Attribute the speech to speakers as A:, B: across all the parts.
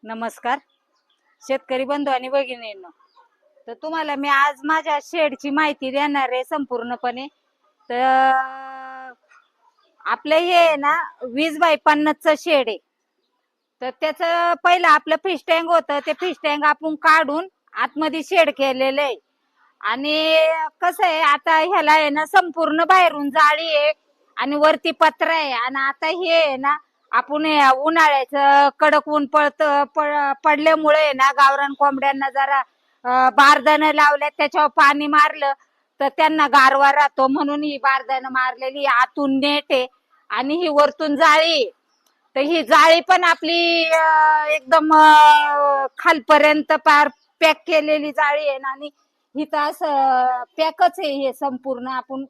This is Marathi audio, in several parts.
A: नमस्कार शेतकरी बंधू आणि भगिनींनो. तर तुम्हाला मी आज माझ्या शेडची माहिती देणार आहे संपूर्णपणे. तर आपलं हे आहे ना 20x50चं शेड आहे. तर त्याचं पहिलं आपलं फिश टँक होतं, ते फिश टँक आपण काढून आतमध्ये शेड केलेलं आहे. आणि कसं आहे आता ह्याला आहे ना संपूर्ण बाहेरून जाळी आहे आणि वरती पत्र आहे. आणि आता हे आहे ना आपण उन्हाळ्याचं कडक ऊन पडल्यामुळे ना गावरान कोंबड्यांना जरा बारदाणं लावल्यात, त्याच्यावर पाणी मारलं तर त्यांना गारवा राहतो, म्हणून ही बारदाणं मारलेली आतून नेट आहे आणि ही वरतून जाळी आहे. तर ही जाळी पण आपली एकदम खालपर्यंत पार पॅक केलेली जाळी आहे. आणि इथं असं पॅकच आहे हे संपूर्ण. आपण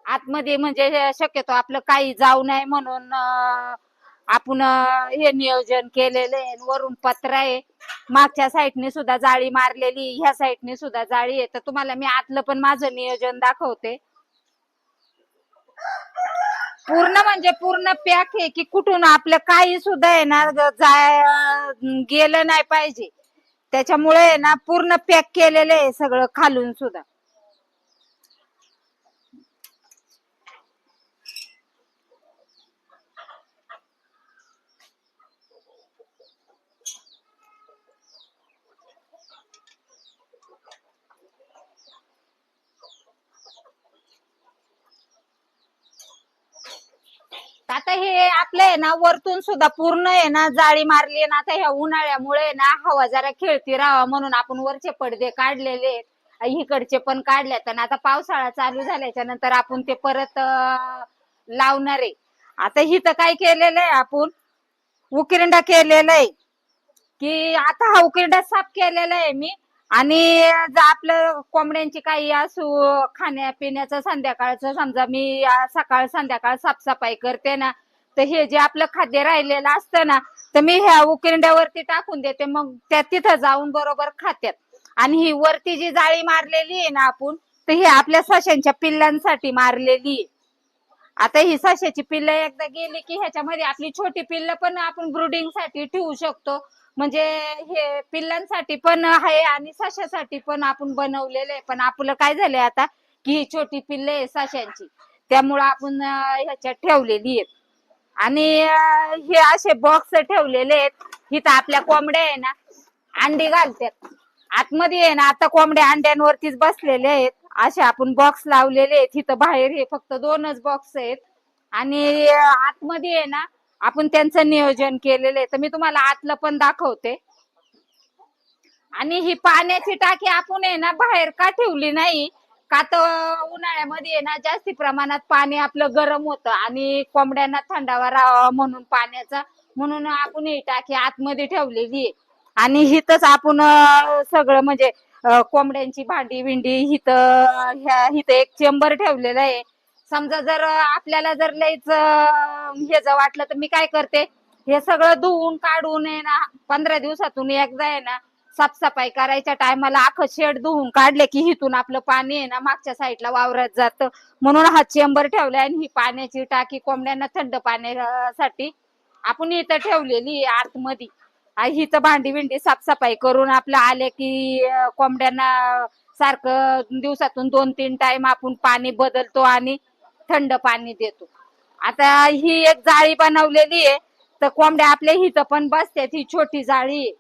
A: आतमध्ये म्हणजे शक्यतो आपलं काही जाऊ नये म्हणून आपण हे नियोजन केलेलं आहे. वरून पत्र आहे, मागच्या साईडने सुद्धा जाळी मारलेली, ह्या साईडने सुद्धा जाळी आहे. तर तुम्हाला मी आतलं पण माझं नियोजन दाखवते. पूर्ण म्हणजे पूर्ण पॅक आहे की कुठून आपलं काही सुद्धा आहे ना गेलं नाही पाहिजे, त्याच्यामुळे आहे ना पूर्ण पॅक केलेलं आहे सगळं खालून सुद्धा. आता हे आपलं आहे ना वरतून सुद्धा पूर्ण आहे ना जाळी मारली ना. आता ह्या उन्हाळ्यामुळे ना हवा जरा खेळती राहावा म्हणून आपण वरचे पडदे काढलेले आहेत, इकडचे पण काढल्यात. आणि आता पावसाळा चालू झाल्याच्या नंतर आपण ते परत लावणार आहे. आता हिथं काय केलेलं आहे, आपण उकिरंडा केलेला आहे की आता हा उकिरंडा साफ केलेला आहे मी. आणि आपलं कोंबड्यांची काही असू खाण्यापिण्याचं संध्याकाळचं, समजा मी सकाळ संध्याकाळ साफसफाई करते ना, तर हे जे आपलं खाद्य राहिलेलं असतं ना, तर मी ह्या उकिरंड्यावरती टाकून देते, मग त्या तिथं जाऊन बरोबर खात्यात. आणि ही वरती जी जाळी मारलेली आहे ना आपण, तर ही आपल्या सशांच्या पिल्लांसाठी मारलेली आहे. आता ही सशाची पिल्ल एकदा गेली की ह्याच्यामध्ये आपली छोटी पिल्ल पण आपण ब्रुडिंग साठी ठेवू शकतो. म्हणजे हे पिल्लांसाठी पण आहे आणि सशासाठी पण आपण बनवलेले आहे. पण आपलं काय झालंय आता की ही छोटी पिल्ल आहे सशांची, त्यामुळं आपण ह्याच्यात ठेवलेली आहेत. आणि हे असे बॉक्स ठेवलेले आहेत. इथं आपल्या कोंबड्या आहे ना अंडी घालतात आतमध्ये आहे ना. आता कोंबड्या अंड्यांवरतीच बसलेले आहेत. असे आपण बॉक्स लावलेले आहेत. इथं बाहेर हे फक्त 2च बॉक्स आहेत आणि आतमध्ये आहे ना आपण त्यांचं नियोजन केलेलं आहे. तर मी तुम्हाला आतलं पण दाखवते. आणि ही पाण्याची टाकी आपण आहे ना बाहेर का ठेवली नाही, का तर उन्हाळ्यामध्ये आहे ना जास्ती प्रमाणात पाणी आपलं गरम होतं आणि कोंबड्यांना थंडावा राहावा म्हणून पाण्याचा, म्हणून आपण ही टाकी आतमध्ये ठेवलेली आहे. आणि हिथंच आपण सगळं म्हणजे कोंबड्यांची भांडी विंडी हिथं एक चेंबर ठेवलेला आहे. समजा जर आपल्याला जर लयच हे जर वाटलं तर मी काय करते, हे सगळं धुवून काढून आहे ना 15 दिवसातून एकदा आहे ना साफसफाई करायच्या टायमाला अख्खं शेड धुवून काढले की हिथून आपलं पाणी आहे ना मागच्या साईडला वावरात जातं, म्हणून हा चेंबर ठेवलाय. आणि ही पाण्याची टाकी कोंबड्यांना थंड पाण्यासाठी आपण इथं ठेवलेली आहे आतमध्ये. हिथं भांडी विंडी साफसफाई करून आपलं आले की कोंबड्यांना सारखं दिवसातून 2-3 टाइम आपण पाणी बदलतो आणि थंड पाणी देतो. आता ही एक जाळी बनवलेली आहे, तर कोंबड्या आपल्या हिथं पण बसतात. ही छोटी जाळी आहे,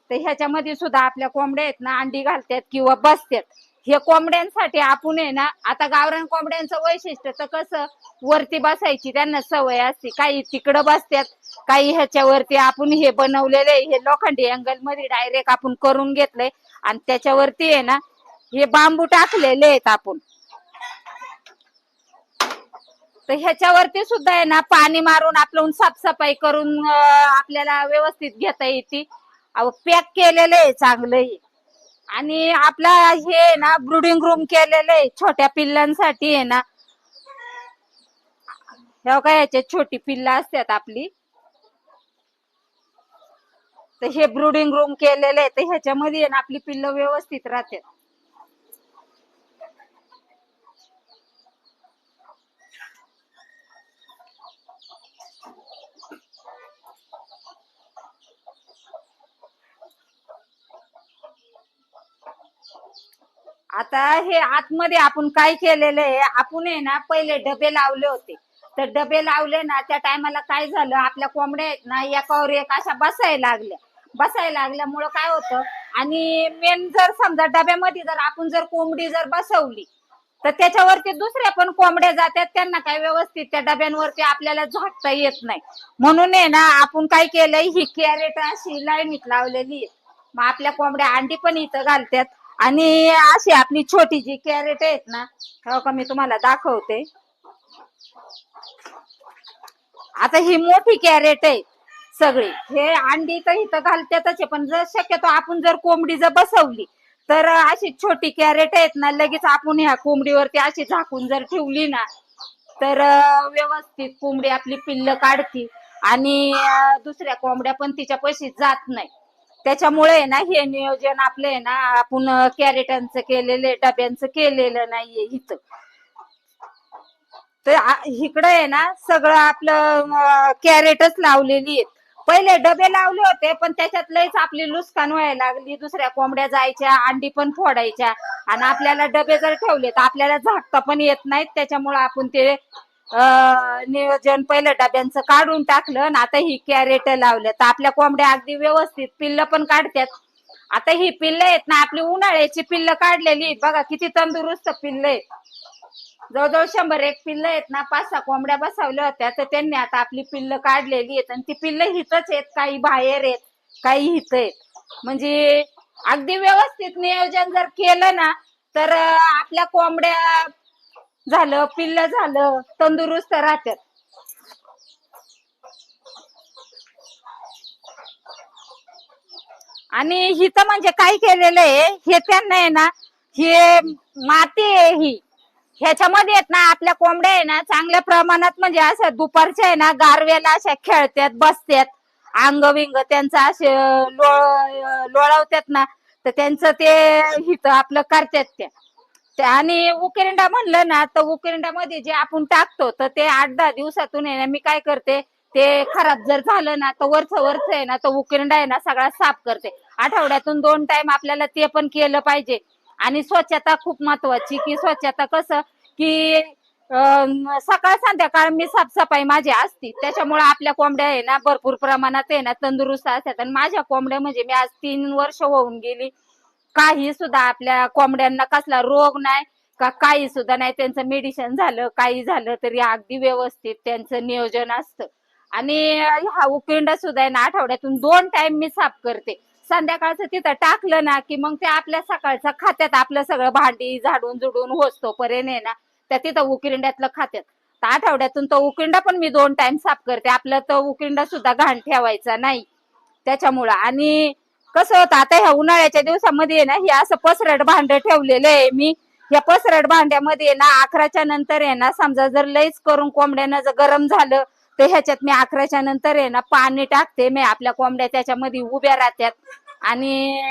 A: तर ह्याच्यामध्ये सुद्धा आपल्या कोंबड्या आहेत ना अंडी घालतात किंवा बसतात. हे कोंबड्यांसाठी आपण आहे ना, आता गावरान कोंबड्यांचं वैशिष्ट्य तर कसं वरती बसायची त्यांना सवय असते, काही तिकडं बसतात, काही ह्याच्यावरती आपण हे बनवलेले हे लोखंडी अँगल मध्ये डायरेक्ट आपण करून घेतलंय. आणि त्याच्यावरती आहे ना हे बांबू टाकलेले आहेत आपण. तर ह्याच्यावरती सुद्धा आहे ना पाणी मारून आपलं साफसफाई करून आपल्याला व्यवस्थित घेता येते. पॅक केलेलं आहे चांगलं आहे. आणि आपला हे ना ब्रुडिंग रूम केलेलं आहे छोट्या पिल्लांसाठी आहे ना. हे काय ह्याच्यात छोटी पिल्ल असतात आपली, तर हे ब्रुडिंग रूम केलेलं आहे. तर ह्याच्यामध्ये आहे ना आपली पिल्ल व्यवस्थित राहतात. आता हे आतमध्ये आपण काय केलेलं आहे, आपण आहे ना पहिले डबे लावले होते. तर डबे लावले ना त्या टायमाला काय झालं, आपल्या कोंबड्या आहेत ना एकावर एक अशा बसायला लागल्यामुळं काय होतं, आणि मेन जर समजा डब्यामध्ये जर आपण जर कोंबडी जर बसवली तर त्याच्यावरती दुसऱ्या पण कोंबड्या जातात, त्यांना काय व्यवस्थित त्या डब्यांवरती आपल्याला झाकता येत नाही. म्हणून आहे ना आपण काय केलंय, ही कॅरेट अशी लाईनीत लावलेली आहे. मग आपल्या कोंबड्या अंडी पण इथं घालतात. आणि अशी आपली छोटी जी कॅरेट आहेत ना, हो का मी तुम्हाला दाखवते. आता ही मोठी कॅरेट आहे सगळी, हे अंडी तर इथं घालतातच आहे, पण जर शक्यतो आपण जर कोंबडी जर बसवली तर अशी छोटी कॅरेट आहेत ना, लगेच आपण ह्या कोंबडीवरती अशी झाकून जर ठेवली ना तर व्यवस्थित कोंबडी आपली पिल्ल काढती आणि दुसऱ्या कोंबड्या पण तिच्या पैशी जात नाही. त्याच्यामुळे ना हे नियोजन आपलं आहे ना, आपण कॅरेटांचं केलेलं, डब्यांचं केलेलं नाहीये इथं. तर इकडं आहे ना सगळं आपलं कॅरेटच लावलेली आहेत. पहिले डबे लावले होते, पण त्याच्यात लयच आपली नुकसान व्हायला लागली. दुसऱ्या कोंबड्या जायच्या, अंडी पण फोडायच्या, आणि आपल्याला डबे जर ठेवले तर आपल्याला झाकता पण येत नाहीत. त्याच्यामुळे आपण ते नियोजन पहिलं डब्यांचं काढून टाकलं आणि आता ही कॅरेट लावलं, तर आपल्या कोंबड्या अगदी व्यवस्थित पिल्ल पण काढतात. आता ही पिल्ल आहेत ना, आपली उन्हाळ्याची पिल्ल काढलेली बघा, किती तंदुरुस्त पिल्ल आहेत. जवळजवळ 101 पिल्ल आहेत ना, 5-6 कोंबड्या बसवल्या होत्या, तर त्यांनी आता आपली पिल्ल काढलेली आहेत. आणि ती पिल्ल हितच आहेत, काही बाहेर आहेत, काही हित आहेत. म्हणजे अगदी व्यवस्थित नियोजन जर केलं ना तर आपल्या कोंबड्या झालं, पिल्ल झालं, तंदुरुस्त राहतात. आणि हिथं म्हणजे काय केलेलं आहे, हे त्यांना आहे ना, हे माती आहे ही, ह्याच्यामध्ये आहेत ना आपल्या कोंबड्या आहे ना चांगल्या प्रमाणात, म्हणजे असं दुपारच्या आहे ना गारव्याला अशा खेळतात, बसतात, अंग विंग त्यांचं असे लोळवतात ना, तर त्यांचं ते हिथं आपलं करतात आणि उकिरंडा म्हणलं ना, तर उकिरंड्यामध्ये जे आपण टाकतो तर ते 8-10 दिवसातून आहे ना, मी काय करते, ते खराब जर झालं ना तर वरच आहे ना, तो उकिरंडा आहे ना सगळा साफ करते. आठवड्यातून 2 टाइम आपल्याला ते पण केलं पाहिजे. आणि स्वच्छता खूप महत्वाची, की स्वच्छता कसं की सकाळ संध्याकाळ मी साफसफाई माझी असती. त्याच्यामुळे आपल्या कोंबड्या आहे ना भरपूर प्रमाणात आहे ना तंदुरुस्त असतात. आणि माझ्या कोंबड्या म्हणजे मी आज 3 वर्ष होऊन गेली, काही सुद्धा आपल्या कोंबड्यांना कसला रोग नाही का, काही सुद्धा नाही. त्यांचं मेडिसिन झालं, काही झालं तरी अगदी व्यवस्थित त्यांचं नियोजन असतं. आणि हा उकिरंडा सुद्धा आहे ना आठवड्यातून 2 टाइम मी साफ करते. संध्याकाळचं तिथं टाकलं ना की मग ते आपल्या सकाळचं खात्यात, आपलं सगळं भांडी झाडून जुडून होतो पर्यंत आहे ना त्या तिथं उकिरंड्यातलं खात्यात. तर आठवड्यातून तो उकिरंडा पण मी 2 टाइम साफ करते. आपलं तो उकिरंडा सुद्धा घाण ठेवायचा नाही त्याच्यामुळं. आणि कसं होतं, आता ह्या उन्हाळ्याच्या दिवसामध्ये ना हे असं पसरट भांड ठेवलेलं आहे मी. या पसरट भांड्यामध्ये ना 11च्या नंतर आहे ना, समजा जर लईच करून कोंबड्यांना जर गरम झालं तर ह्याच्यात मी 11च्या नंतर आहे ना पाणी टाकते. मी आपल्या कोंबड्या त्याच्यामध्ये उभ्या राहतात. आणि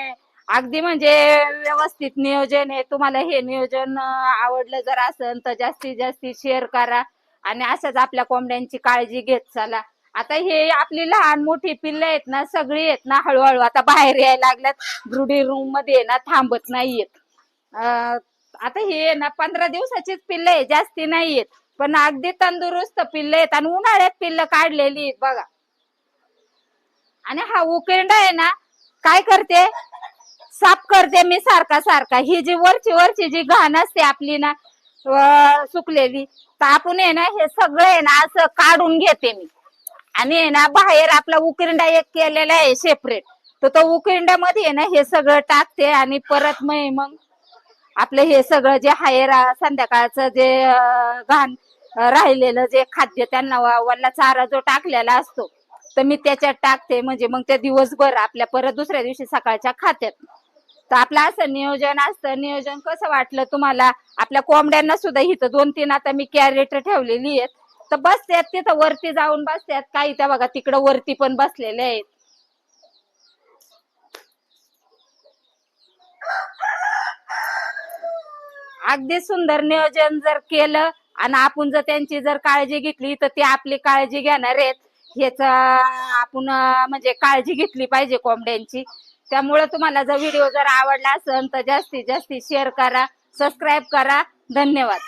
A: अगदी म्हणजे व्यवस्थित नियोजन आहे. तुम्हाला हे नियोजन आवडलं जर असेल तर जास्तीत जास्त शेअर करा आणि असंच आपल्या कोंबड्यांची काळजी घेत चला. आता हे आपली लहान मोठी पिल्ल आहेत ना, सगळी आहेत ना हळूहळू आता बाहेर यायला लागल्यात. ब्रुडिंग रूम मध्ये ना थांबत नाहीयेत. आता हे ना 15 दिवसाचीच पिल्ल आहे, जास्ती नाहीयेत, पण अगदी तंदुरुस्त पिल्ल आहेत आणि उन्हाळ्यात पिल्ल काढलेली आहेत बघा. आणि हा उकिरंडा आहे ना काय करते, साफ करते मी सारखा. ही जी वरची जी घाण असते आपली ना सुकलेली, तर आपण आहे ना हे सगळं आहे ना असं काढून घेते मी. आणि आहे ना बाहेर आपला उकिरंडा एक केलेला आहे सेपरेट, तर तो उकिरंड्यामध्ये आहे ना हे सगळं टाकते. आणि परत मग आपलं हे सगळं जे आहे संध्याकाळचं जे घाण राहिलेलं जे खाद्य त्यांना वल्ला चारा जो टाकलेला असतो तर मी त्याच्यात टाकते. म्हणजे मग त्या दिवसभर आपल्या परत दुसऱ्या दिवशी सकाळच्या खात्यात. तर आपलं असं नियोजन असतं. नियोजन कसं वाटलं तुम्हाला? आपल्या कोंबड्यांना सुद्धा इथं 2-3 आता मी कॅरेट ठेवलेली आहेत, तर बसतात तिथं वरती जाऊन बसतात. काही त्या बघा तिकडं वरती पण बसलेले आहेत. अगदी सुंदर नियोजन जर केलं आणि आपण जर त्यांची जर काळजी घेतली तर ते आपली काळजी घेणार आहेत. ह्याच आपण म्हणजे काळजी घेतली पाहिजे कोंबड्यांची. त्यामुळे तुम्हाला जर व्हिडिओ जर आवडला असेल तर जास्तीत जास्त शेअर करा सबस्क्राईब करा. धन्यवाद.